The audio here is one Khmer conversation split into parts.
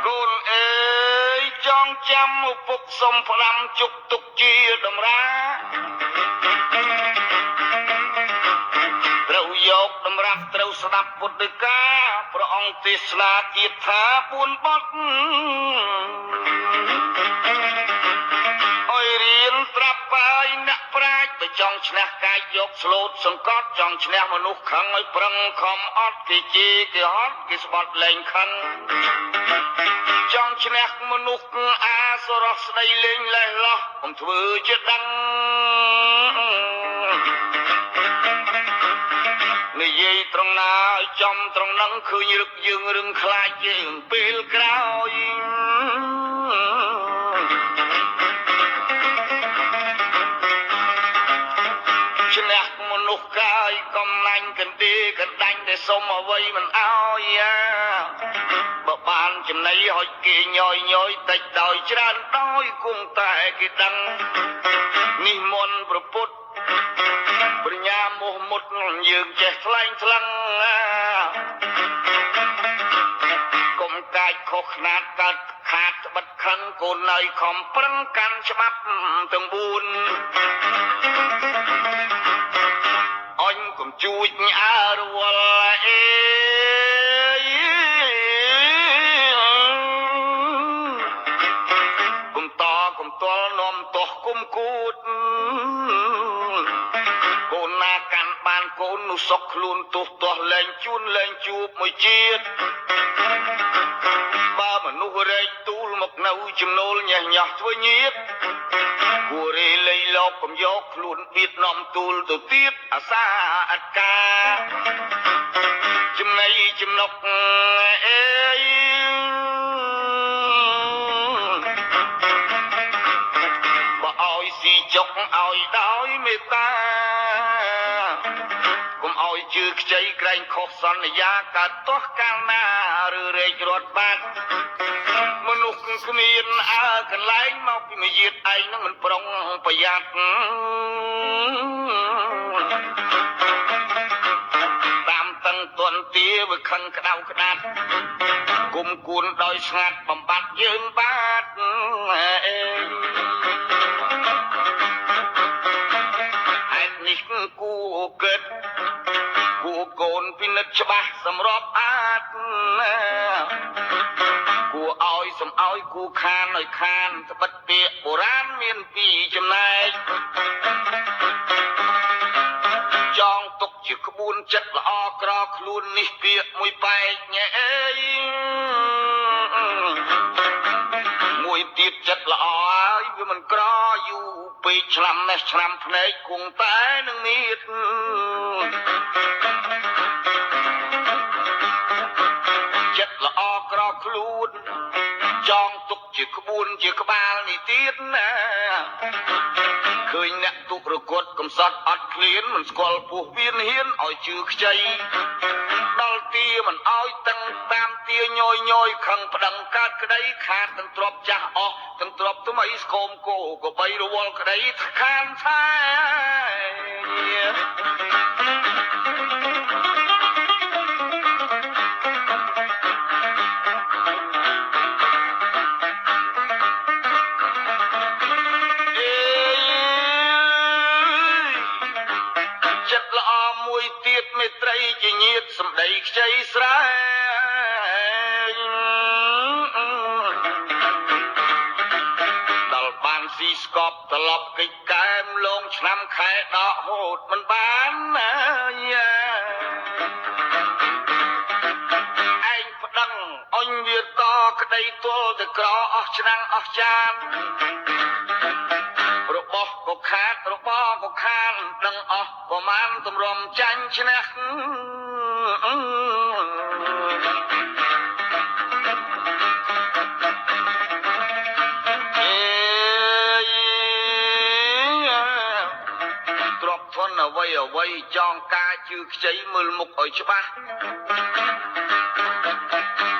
កូនអើយចងចាំឪពុកសុំផ្ដាំជុកទុកជាតម្រាត្រូវយកតម្រាប់ត្រូវស្ដាប់ពុទ្ធដីកាព្រះអង្គទេសនាគាថា4បទអើយរៀនត្រាប់បាយអ្នកប្រាជ្ញបើចង់ឈ្នះកាយយកស្លូតសង្កត់ចង់ឈ្នះមនុស្សខឹងឲ្យប្រឹងខំអត់គេជេរគេហត់គេស្បត់លែងខឹងចង់ឈ្នះមនុស្សអាសរោះស្ដីលេងលេះលោះកុំធ្វើជាដឹងនិយាយត្រង់ណាឲ្យចំត្រង់នឹងឃើញរឹកយើងរឹងខ្លាចយើងពេលក្រោយឈ្នះមនុស្សកាយកំណាញ់កណ្ដេកណ្ដាញ់តែសុំអ្វីមិនអោយបើបានចំណៃហុចគេញយញយតិចដោយច្រើនដោយគង់តែគេដឹងនិមន្តប្រពុតបញ្ញាមោះមុតយើងចេះថ្លែងថ្លឹងកុំកាចខុសខ្នាតកើតខាតបិទខឹងកូននៅខំប្រឹងកាន់ច្បាប់ទាំង4អញកុំជួចអើរវល់អេកុំតកុំតល់នាំទោះគុំគូតកូនណាកាន់បានកូននោះសុកខ្លួនទោះទាស់លែងជួនលែងជួបមួយជាតិបើមនុស្សរែកទូលមកនៅចំណូលញ៉េះញ៉ោះធ្វើញៀតគួររេលៃលោកកុំយកខ្លួនបៀតនាំទូលទៅទៀតអាសាអត់ការចំណៃចំណុកអេយបើឲ្យស៊ីចុកឲ្យដោយមេត្តាកុំឲ្យជឿខ្ចីក្រែងខុសសន្យាកើតទាស់កាលណាឬរែករត់បាត់មនុស្សគ្មានអើកន្លែងមកពីមួយយាតឯងនឹងមិនប្រុងប្រយ័ត្នតាមតឹងទន់ទាវាខឹងក្តៅក្តាត់គុំគួនដោយស្ងាត់បំបត្តិយើងបាទអេហេតុនេះគួគិតគួកូនពិនិត្យច្បាស់សម្រាប់អាចគួឲ្យសំឲ្យគួខានឲ្យខានត្បិតពាក្យបុរាណមានពីរចំណែកចងទុកជាក្បួនចិត្តល្អក្រខ្លួននេះពាក្យមួយបែកញ៉ែអើយមួយទៀតចិត្តល្អហើយវាមិនក្រយូរពេកឆ្នាំនេះឆ្នាំភ្នែកគង់តែនឹងមៀតចិត្តល្អក្រខ្លួនចងទុកជាក្បួនជាក្បាលនេះទៀតណាឃើញអ្នកទុករកត់កំសត់អត់ឃ្លានមិនស្គាល់ពោះវាហ៊ានឲ្យជឿខ្ចីដល់ទាមិនឲ្យតឹងតាមទាញយញយខឹងប្តឹងកើតក្តីខាតទាំងទ្របចាស់អស់ទាំងទ្របថ្មីស្គមគោក៏បីរវល់ក្តីខានឆាមេត្រីជាញាតសម្ដីខ្ចីស្រែងដល់បានស៊ីស្កប់ត្រឡប់កិច្ចកែមលងឆ្នាំខែដកហូតមិនបានណាឯងប្តឹងអញវាតក្តីទល់ទៅក្រអស់ឆ្នាំងអស់ចានរបស់ក៏ខាតរបស់ក៏ខានដឹងអស់ប្រមាណទម្រាំចាញ់ឈ្នះទ្របធនអ្វីអ្វីចងការជឿខ្ចីមើលមុខឲ្យច្បាស់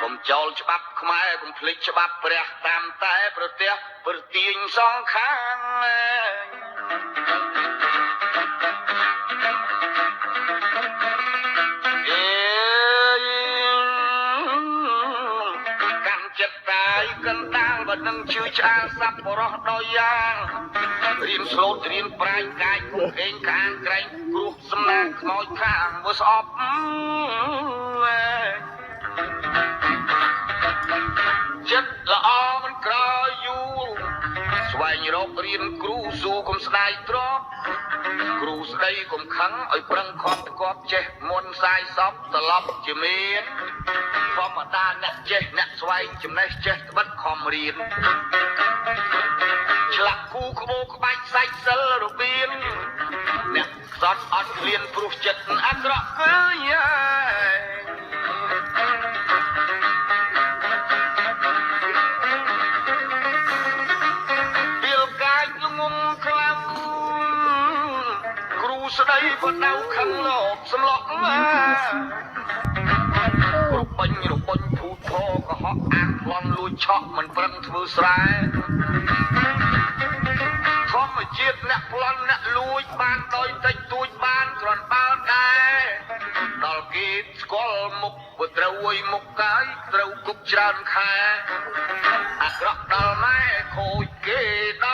កុំចោលច្បាប់ខ្មែរកុំភ្លេចច្បាប់ព្រះតាមតែប្រទះប្រទាញសងខាងទ្ នឹងជឿឆ្អាលសាប់បរោះដោយយ៉ាងរៀនស្លូតរៀនប្រាជ្ញកាយគុំឯងកាងក្រែងគ្រោះសំណាងខ្មោចខាងមើលស្អប់ចិត្តល្អមិនក្រយូរស្វែងរករៀនគ្រូស៊ូកុំស្ដាយទ្រពគ្រូស្ដីកុំខឹងឲ្យប្រឹងខំគប់ចេះមុនសាយសពត្រឡប់ជាមានធម្មតាអ្នកចេះអ្នកស្វែងចំណេះចេះត្បិតខំរៀនឆ្លាក់គូក្បូរក្បាច់សាច់សិលរបៀនអ្នកខ្សត់អត់ឃ្លានព្រោះចិត្តអាក្រក់គឺយ៉ាស្ដីបដៅខឹងលោកស្លក់រុបរុបភូតផកុហកអាក់ប្លន់លួចឆក់មិនប្រឹងធ្វើស្រែធម្មជាតិអ្នកប្លន់អ្នកលួចបានដោយតិចតួចបានគ្រាន់បើដែរដល់គេស្គាល់មុខបើត្រូវអុយមុខកាយត្រូវគប់ច្រើនខែអាក្រក់ដល់ម៉ែខូចគេដល់